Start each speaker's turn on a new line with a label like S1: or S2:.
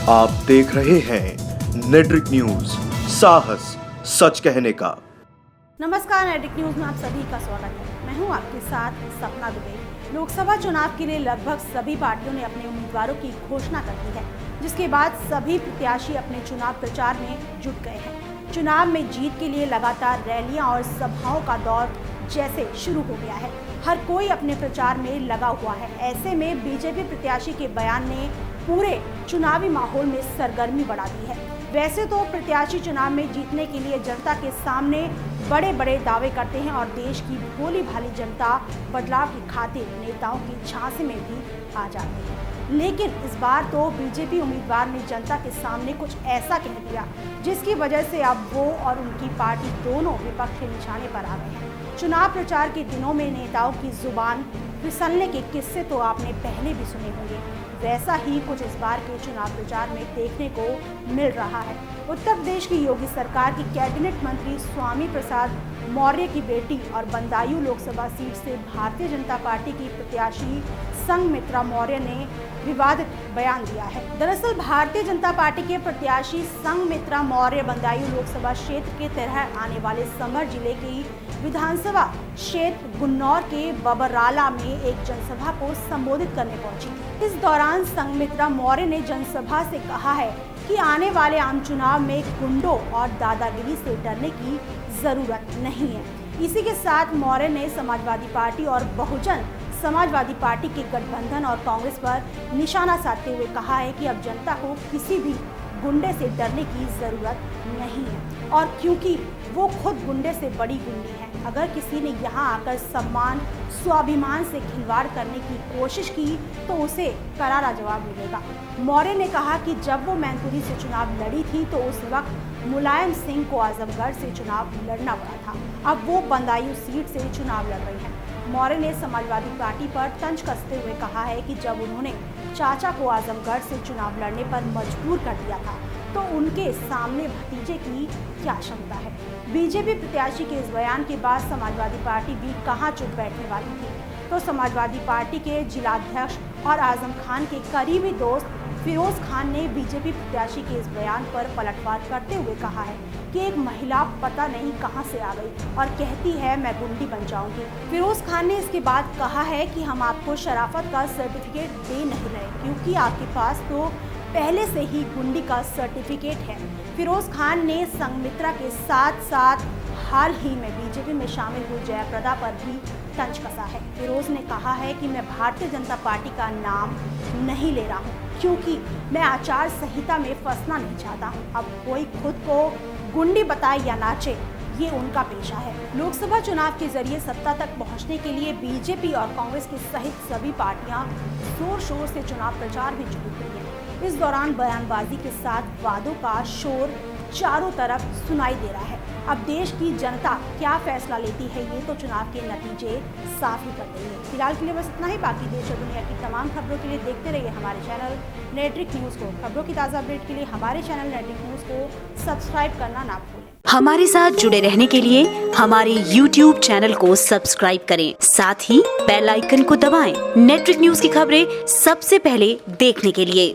S1: आप देख रहे हैं नेट्रिक न्यूज, साहस सच कहने का।
S2: नमस्कार, नेट्रिक न्यूज में आप सभी का स्वागत है। मैं हूं आपके साथ सपना दुबे। लोकसभा चुनाव के लिए लगभग सभी पार्टियों ने अपने उम्मीदवारों की घोषणा कर दी है, जिसके बाद सभी प्रत्याशी अपने चुनाव प्रचार में जुट गए हैं। चुनाव में जीत के लिए लगातार रैलियां और सभाओं का दौर जैसे शुरू हो गया है। हर कोई अपने प्रचार में लगा हुआ है। ऐसे में बीजेपी प्रत्याशी के बयान ने पूरे चुनावी माहौल में सरगर्मी बढ़ा दी है। वैसे तो प्रत्याशी चुनाव में जीतने के लिए जनता के सामने बड़े बड़े दावे करते हैं और देश की भोली भाली जनता बदलाव की खातिर नेताओं की झांसे में भी आ जाती है। लेकिन इस बार तो बीजेपी उम्मीदवार ने जनता के सामने कुछ ऐसा कह दिया जिसकी वजह से अब वो और उनकी पार्टी दोनों विपक्ष के निशाने पर आ गए हैं। चुनाव प्रचार के दिनों में नेताओं की जुबान फिसलने के किस्से तो आपने पहले भी सुने होंगे। वैसा ही कुछ इस बार के चुनाव प्रचार में देखने को मिल रहा है। उत्तर प्रदेश की योगी सरकार की कैबिनेट मंत्री स्वामी प्रसाद मौर्य की बेटी और बदायूं लोकसभा सीट से भारतीय जनता पार्टी की प्रत्याशी संघमित्रा मौर्य ने विवादित बयान दिया है। दरअसल भारतीय जनता पार्टी के प्रत्याशी संघमित्रा मौर्य बदायूं लोकसभा क्षेत्र के तहत आने वाले संभल जिले की विधानसभा क्षेत्र गुन्नौर के बबराला में एक जनसभा को संबोधित करने पहुंची। इस दौरान संघमित्रा मौर्य ने जनसभा से कहा है कि आने वाले आम चुनाव में गुंडों और दादागिरी से डरने की जरूरत नहीं है। इसी के साथ मौर्य ने समाजवादी पार्टी और बहुजन समाजवादी पार्टी के गठबंधन और कांग्रेस पर निशाना साधते हुए कहा है कि अब जनता को किसी भी गुंडे से डरने की जरूरत नहीं है, और क्योंकि वो खुद गुंडे से बड़ी गुंडी है। अगर किसी ने यहाँ आकर सम्मान स्वाभिमान से खिलवाड़ करने की कोशिश की तो उसे करारा जवाब मिलेगा। मौर्य ने कहा कि जब वो मैनपुरी से चुनाव लड़ी थी तो उस वक्त मुलायम सिंह को आजमगढ़ से चुनाव लड़ना पड़ा था। अब वो बदायूं सीट से चुनाव लड़ रही हैं। मौर्य ने समाजवादी पार्टी पर तंज कसते हुए कहा है कि जब उन्होंने चाचा को आजमगढ़ से चुनाव लड़ने पर मजबूर कर दिया था तो उनके सामने भतीजे की क्या क्षमता है। बीजेपी प्रत्याशी के इस बयान के बाद समाजवादी पार्टी भी कहां चुप बैठने वाली थी, तो समाजवादी पार्टी के जिलाध्यक्ष और आजम खान के करीबी दोस्त फिरोज खान ने बीजेपी प्रत्याशी के इस बयान पर पलटवार करते हुए कहा है कि एक महिला पता नहीं कहां से आ गई और कहती है मैं गुंडी बन जाऊंगी। फिरोज खान ने इसके बाद कहा है कि हम आपको शराफत का सर्टिफिकेट दे नहीं रहे, क्योंकि आपके पास तो पहले से ही गुंडी का सर्टिफिकेट है। फिरोज खान ने संघमित्रा के साथ साथ हाल ही में बीजेपी में शामिल हुई जयाप्रदा पर भी तंज कसा है। फिरोज ने कहा है कि मैं भारतीय जनता पार्टी का नाम नहीं ले रहा हूँ, क्योंकि मैं आचार संहिता में फंसना नहीं चाहता हूँ। अब कोई खुद को गुंडी बताए या नाचे, ये उनका पेशा है। लोकसभा चुनाव के जरिए सत्ता तक पहुंचने के लिए बीजेपी और कांग्रेस के सहित सभी पार्टियां जोर शोर से चुनाव प्रचार में जुटी हुई हैं। इस दौरान बयानबाजी के साथ वादों का शोर चारों तरफ सुनाई दे रहा है। अब देश की जनता क्या फैसला लेती है ये तो चुनाव के नतीजे साफ ही कर देंगे। फिलहाल के लिए बस इतना ही। बाकी देश और दुनिया की तमाम खबरों के लिए देखते रहिए हमारे चैनल नेट्रिक न्यूज को। खबरों की ताज़ा अपडेट के लिए हमारे चैनल नेट्रिक न्यूज को सब्सक्राइब करना ना भूलें।
S3: हमारे साथ जुड़े रहने के लिए हमारे YouTube चैनल को सब्सक्राइब करें, साथ ही बेल आइकन को दबाएं। नेट्रिक न्यूज की खबरें सबसे पहले देखने के लिए।